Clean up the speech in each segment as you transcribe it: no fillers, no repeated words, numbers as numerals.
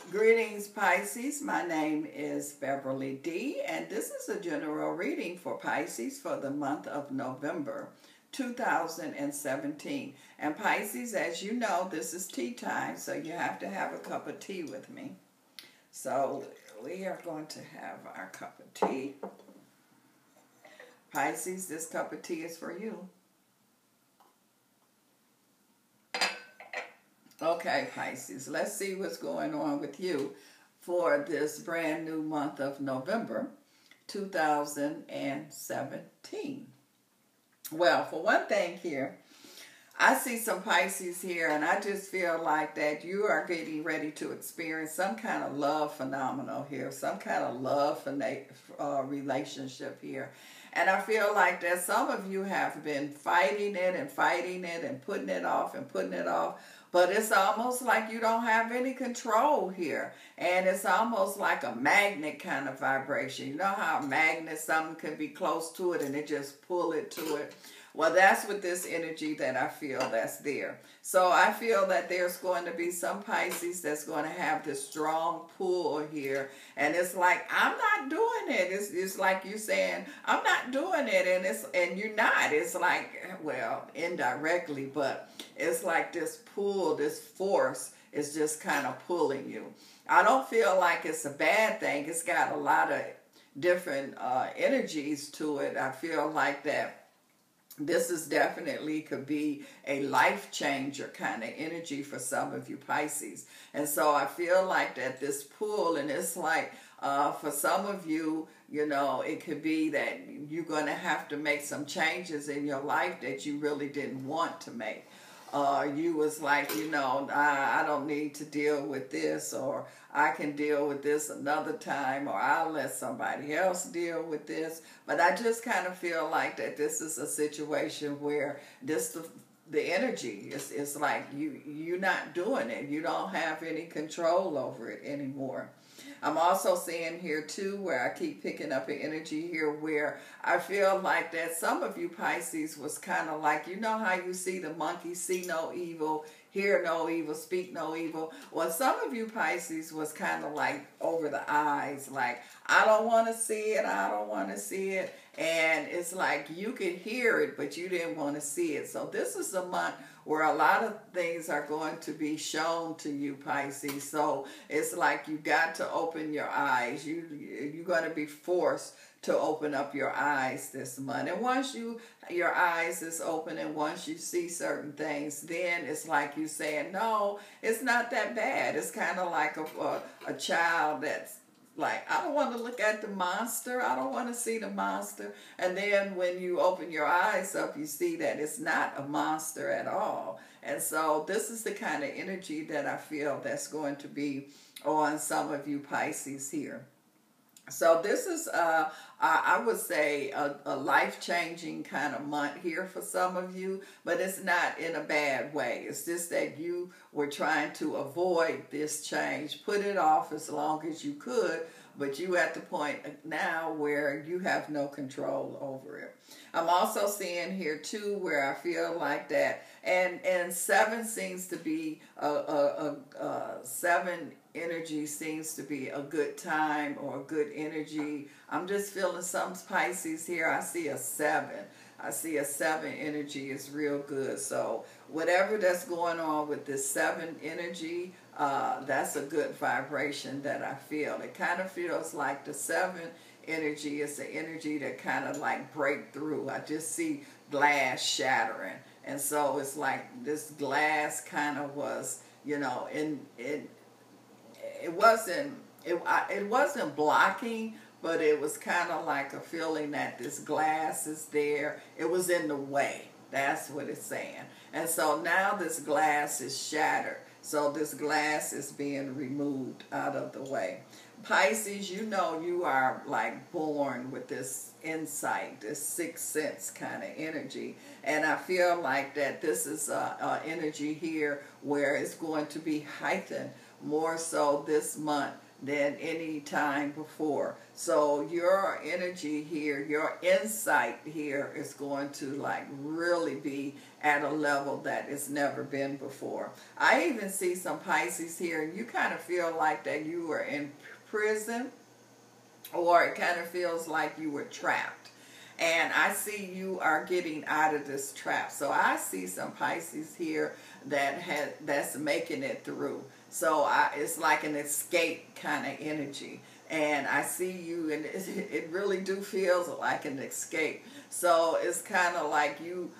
Greetings, Pisces. My name is Beverly D, and this is a general reading for Pisces for the month of November 2017. And Pisces, as you know, this is tea time, so you have to have a cup of tea with me. So we are going to have our cup of tea. Pisces, this cup of tea is for you. Okay, Pisces, let's see what's going on with you for this brand new month of November 2017. Well, for one thing here, I see some Pisces here, and I just feel like that you are getting ready to experience some kind of love phenomenon here, some kind of love relationship here. And I feel like that some of you have been fighting it and putting it off and putting it off. But it's almost like you don't have any control here. And it's almost like a magnet kind of vibration. You know how a magnet, something can be close to it and it just pull it to it? Well, that's what this energy that I feel that's there. So I feel that there's going to be some Pisces that's going to have this strong pull here. And it's like, I'm not doing it. It's like you saying, I'm not doing it. And you're not. It's like, well, indirectly, but it's like this pull, this force is just kind of pulling you. I don't feel like it's a bad thing. It's got a lot of different energies to it. I feel like that this is definitely could be a life changer kind of energy for some of you Pisces. And so I feel like that this pull, and it's like for some of you, you know, it could be that you're going to have to make some changes in your life that you really didn't want to make. You was like, you know, I don't need to deal with this, or I can deal with this another time, or I'll let somebody else deal with this. But I just kind of feel like that this is a situation where the energy is like you're not doing it. You don't have any control over it anymore. I'm also seeing here too where I keep picking up an energy here where I feel like that some of you Pisces was kind of like, you know how you see the monkey see no evil, hear no evil, speak no evil. Well, some of you Pisces was kind of like over the eyes, like, I don't want to see it, I don't want to see it. And it's like you could hear it, but you didn't want to see it. So this is a month where a lot of things are going to be shown to you, Pisces. So it's like you got to open your eyes. You're going to be forced to open up your eyes this month. And once your eyes is open and once you see certain things, then it's like you saying, no, it's not that bad. It's kind of like a child that's like, I don't want to look at the monster. I don't want to see the monster. And then when you open your eyes up, you see that it's not a monster at all. And so this is the kind of energy that I feel that's going to be on some of you Pisces here. So this is, I would say, a life-changing kind of month here for some of you, but it's not in a bad way. It's just that you were trying to avoid this change, put it off as long as you could, but you at the point now where you have no control over it. I'm also seeing here too where I feel like that, and 7 seems to be 7 energy seems to be a good time or a good energy. I'm just feeling some Pisces here. I see a 7. I see a 7 energy is real good. So whatever that's going on with this 7 energy, that's a good vibration that I feel. It kind of feels like the 7 energy is the energy that kind of like break through. I just see glass shattering. And so it's like this glass kind of was, you know, it wasn't blocking, but it was kind of like a feeling that this glass is there. It was in the way. That's what it's saying. And so now this glass is shattered. So this glass is being removed out of the way. Pisces, you know you are like born with this insight, this sixth sense kind of energy. And I feel like that this is energy here where it's going to be heightened more so this month than any time before. So your energy here, your insight here is going to like really be at a level that it's never been before. I even see some Pisces here, and you kind of feel like that you were in prison, or it kind of feels like you were trapped. And I see you are getting out of this trap. So I see some Pisces here that's making it through. So it's like an escape kind of energy. And I see you, and it really do feels like an escape. So it's kind of like you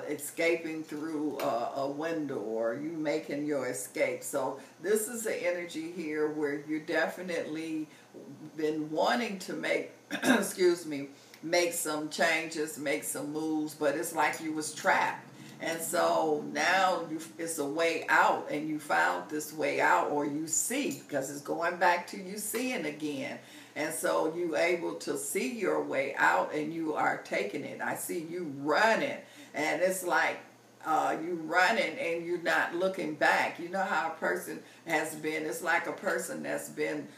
escaping through a window, or you making your escape. So this is the energy here where you definitely been wanting to make, excuse me, make some changes, make some moves, but it's like you was trapped. And so now it's a way out, and you found this way out, or you see, because it's going back to you seeing again. And so you able to see your way out, and you are taking it. I see you running, and it's like you running and you're not looking back. You know how a person has been, it's like a person that's been,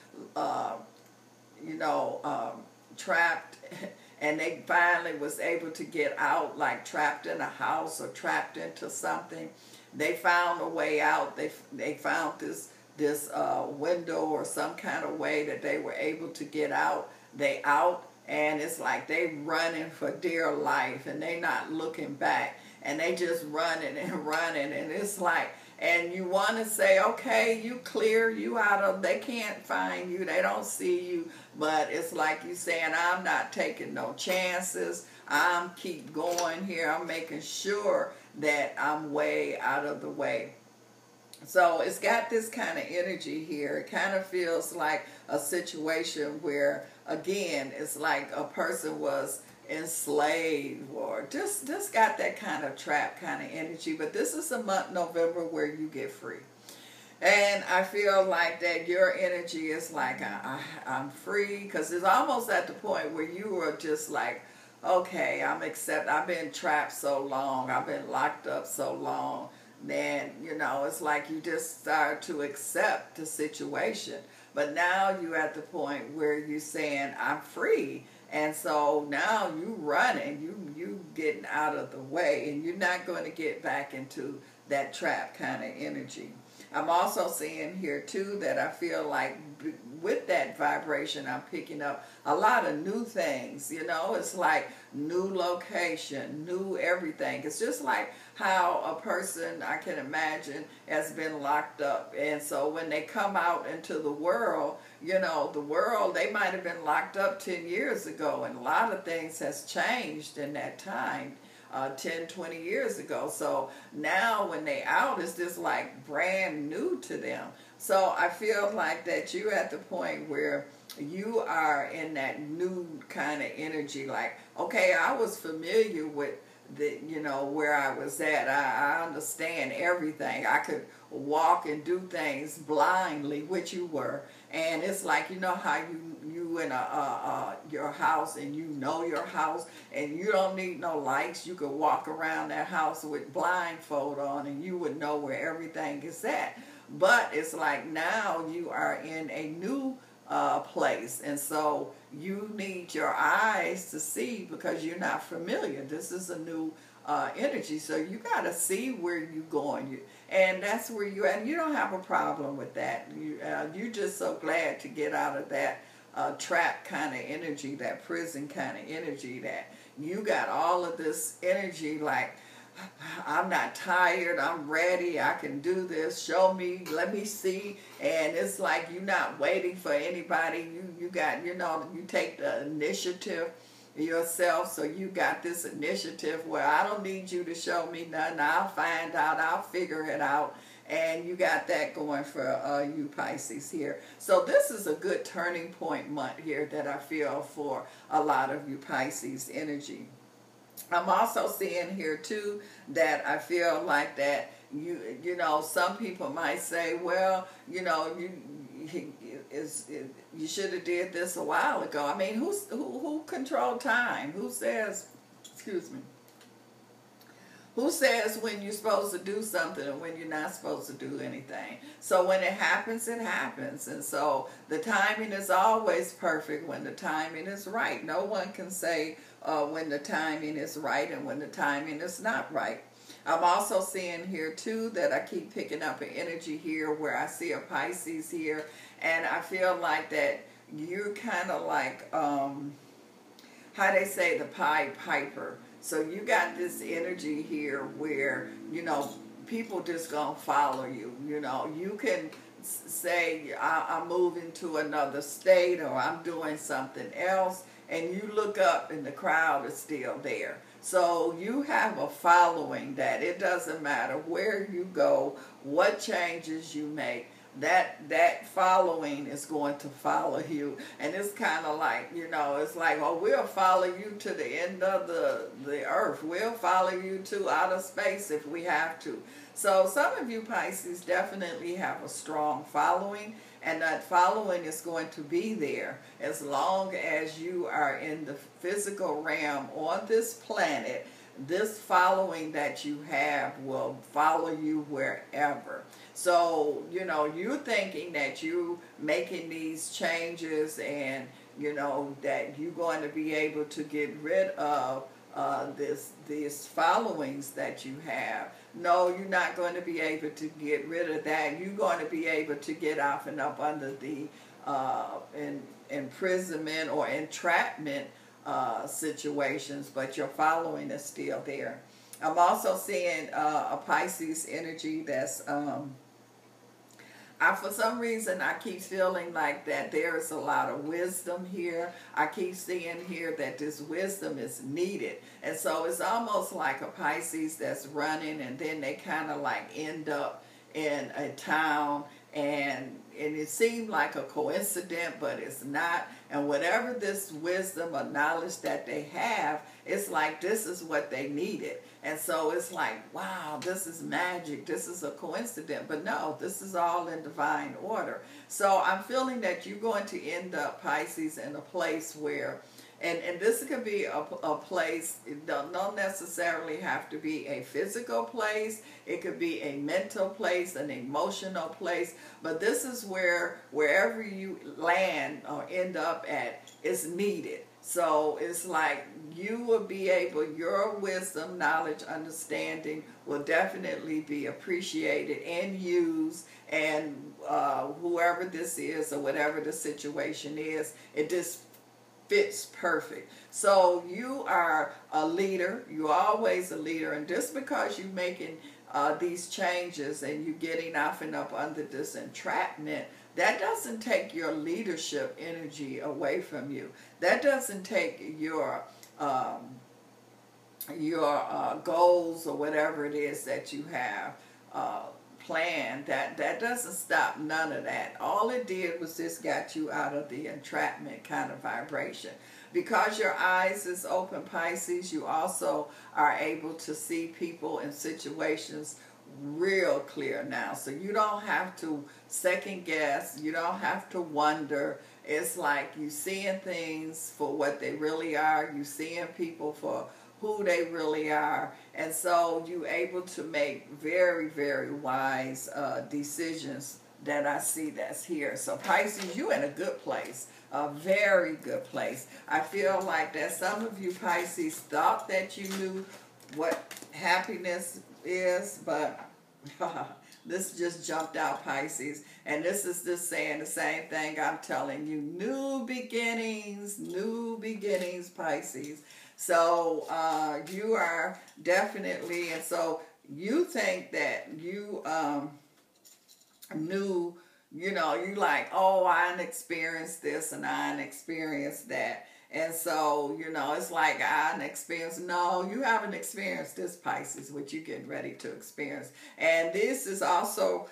trapped, and they finally was able to get out, like trapped in a house or trapped into something. They found a way out. They found this window or some kind of way that they were able to get out. They out, and it's like they running for dear life, and they not looking back, and they just running and running, and it's like, and you want to say, okay, you clear, you out of, they can't find you, they don't see you, but it's like you saying, I'm not taking no chances, I'm keep going here, I'm making sure that I'm way out of the way. So it's got this kind of energy here. It kind of feels like a situation where, again, it's like a person was enslaved, or just got that kind of trap kind of energy. But this is a month, November, where you get free. And I feel like that your energy is like, I'm free, because it's almost at the point where you were just like, okay, I've been trapped so long, I've been locked up so long. Then, it's like you just start to accept the situation. But now you're at the point where you're saying, I'm free. And so now you running, you getting out of the way, and you're not going to get back into that trap kind of energy. I'm also seeing here too that I feel like with that vibration I'm picking up a lot of new things. It's like new location, new everything. It's just like how a person, I can imagine, has been locked up, and so when they come out into the world, they might have been locked up 10 years ago, and a lot of things has changed in that time. 10, 20 years ago. So now when they out, it's just like brand new to them. So I feel like that you're at the point where you are in that new kind of energy. Like, okay, I was familiar with where I was at. I understand everything. I could walk and do things blindly, which you were. And it's like, how you in your house, and your house, and you don't need no lights. You could walk around that house with blindfold on, and you would know where everything is at. But it's like now you are in a new place, and so you need your eyes to see, because you're not familiar. This is a new energy, so you got to see where you're going, and that's where you're at. And you don't have a problem with that. You're just so glad to get out of that trap kind of energy, that prison kind of energy, that you got all of this energy like, I'm not tired, I'm ready, I can do this, show me, let me see. And it's like you're not waiting for anybody. You got, you take the initiative yourself. So you got this initiative where I don't need you to show me nothing. I'll find out, I'll figure it out. And you got that going for you Pisces here. So this is a good turning point month here that I feel for a lot of you Pisces energy. I'm also seeing here too that I feel like that some people might say, well, you should have did this a while ago. I mean, who control time? Who says, excuse me, Who says when you're supposed to do something and when you're not supposed to do anything? So when it happens, it happens. And so the timing is always perfect when the timing is right. No one can say when the timing is right and when the timing is not right. I'm also seeing here too that I keep picking up an energy here where I see a Pisces here, and I feel like that you're kind of like, how they say, the Pied Piper. So you got this energy here where, you know, people just gonna follow you. You know, you can say, I'm moving to another state or I'm doing something else, and you look up and the crowd is still there. So you have a following that it doesn't matter where you go, what changes you make, that following is going to follow you. And it's kind of like, you know, it's like, oh, we'll follow you to the end of the earth. We'll follow you to outer space if we have to. So some of you Pisces definitely have a strong following, and that following is going to be there as long as you are in the physical realm on this planet. This following that you have will follow you wherever. So, you know, you're thinking that you making these changes and, you know, that you're going to be able to get rid of these followings that you have. No, you're not going to be able to get rid of that. You're going to be able to get off and up under the imprisonment or entrapment situations, but your following is still there. I'm also seeing a Pisces energy that's for some reason, I keep feeling like that there is a lot of wisdom here. I keep seeing here that this wisdom is needed. And so it's almost like a Pisces that's running, and then they kind of like end up in a town, and it seemed like a coincidence, but it's not. And whatever this wisdom or knowledge that they have, it's like this is what they needed. And so it's like, wow, this is magic. This is a coincidence. But no, this is all in divine order. So I'm feeling that you're going to end up, Pisces, in a place where, and this could be a place, it don't necessarily have to be a physical place. It could be a mental place, an emotional place. But this is where, wherever you land or end up at, is needed. So it's like you will be able, your wisdom, knowledge, understanding will definitely be appreciated and used. And whoever this is or whatever the situation is, it just fits perfect. So you are a leader. You're always a leader. And just because you're making these changes and you're getting off and up under this entrapment, that doesn't take your leadership energy away from you. That doesn't take your goals or whatever it is that you have planned. That doesn't stop none of that. All it did was just got you out of the entrapment kind of vibration. Because your eyes is open, Pisces, you also are able to see people and situations real clear now. So you don't have to second guess. You don't have to wonder. It's like you seeing things for what they really are. You seeing people for who they really are. And so you're able to make very, very wise decisions that I see that's here. So Pisces, you're in a good place. A very good place. I feel like that some of you Pisces thought that you knew what happiness is, but this just jumped out, Pisces. And this is just saying the same thing I'm telling you. New beginnings, Pisces. So you are definitely, and so you think that you knew, you know, you like, oh, I experienced this and I experienced that. And so, you know, it's like I experienced. No, you haven't experienced this, Pisces, what you're getting ready to experience. And this is also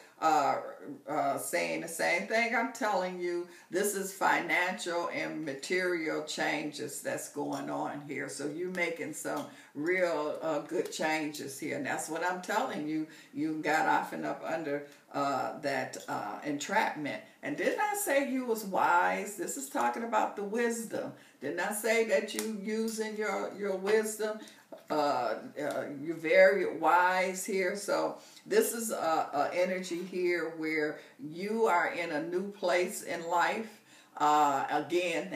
saying the same thing I'm telling you. This is financial and material changes that's going on here. So you're making some real good changes here. And that's what I'm telling you. You got off and up under that entrapment. And didn't I say you was wise? This is talking about the wisdom. Didn't I say that you using your wisdom? you're very wise here. So this is a energy here where you are in a new place in life. Again,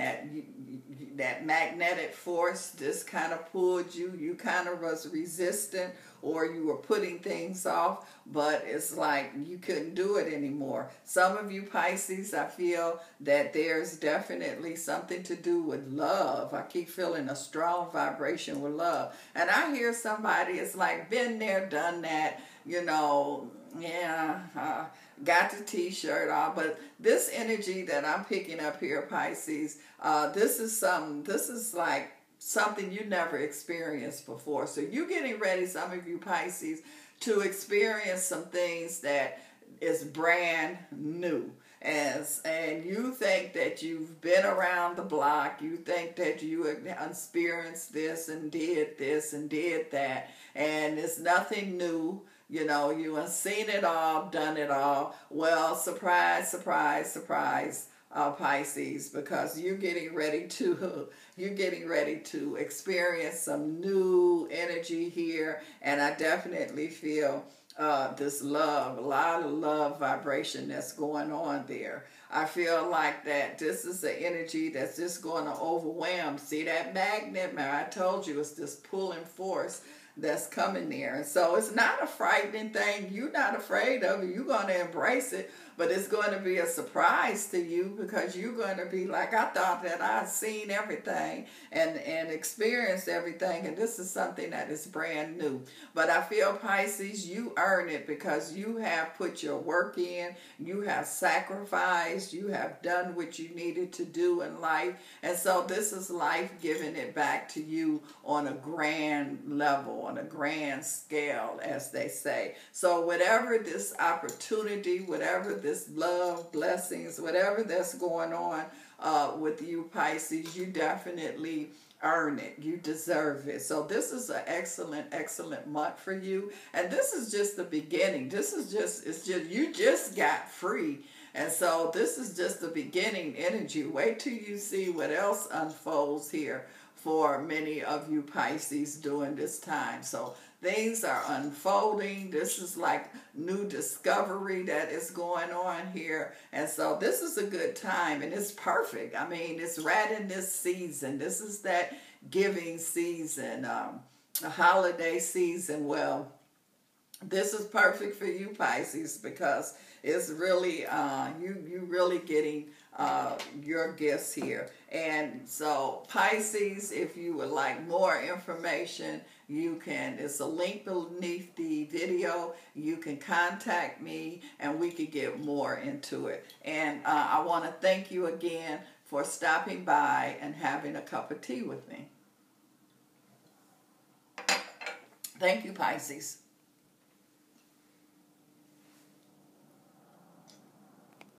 that magnetic force just kind of pulled you. You kind of was resistant, or you were putting things off, but it's like you couldn't do it anymore. Some of you Pisces, I feel that there's definitely something to do with love. I keep feeling a strong vibration with love. And I hear somebody, it's like, been there, done that, you know, yeah, got the t-shirt off. But this energy that I'm picking up here, Pisces, this is like something you never experienced before. So you're getting ready, some of you Pisces, to experience some things that is brand new. And you think that you've been around the block, you think that you experienced this and did that, and it's nothing new. You know, you have seen it all, done it all. Well, surprise, surprise, surprise, Pisces, because you're getting ready to experience some new energy here, and I definitely feel this love, a lot of love vibration that's going on there. I feel like that this is the energy that's just going to overwhelm. See that magnet, man? I told you it's this pulling force that's coming there. And so it's not a frightening thing. You're not afraid of it. You're going to embrace it, but it's going to be a surprise to you, because you're going to be like, I thought that I'd seen everything and experienced everything, and this is something that is brand new. But I feel, Pisces, you earn it because you have put your work in, you have sacrificed, you have done what you needed to do in life, and so this is life giving it back to you on a grand level, on a grand scale, as they say. So whatever this opportunity, whatever this love, blessings, whatever that's going on with you Pisces, you definitely earn it. You deserve it. So this is an excellent, excellent month for you. And this is just the beginning. You just got free. And so this is just the beginning energy. Wait till you see what else unfolds here for many of you Pisces during this time. So things are unfolding. This is like new discovery that is going on here. And so this is a good time, and it's perfect. I mean, it's right in this season. This is that giving season, a holiday season. Well, this is perfect for you Pisces, because it's really, you really getting your gifts here. And so Pisces, if you would like more information, you can, it's a link beneath the video. You can contact me and we can get more into it. And I want to thank you again for stopping by and having a cup of tea with me. Thank you, Pisces.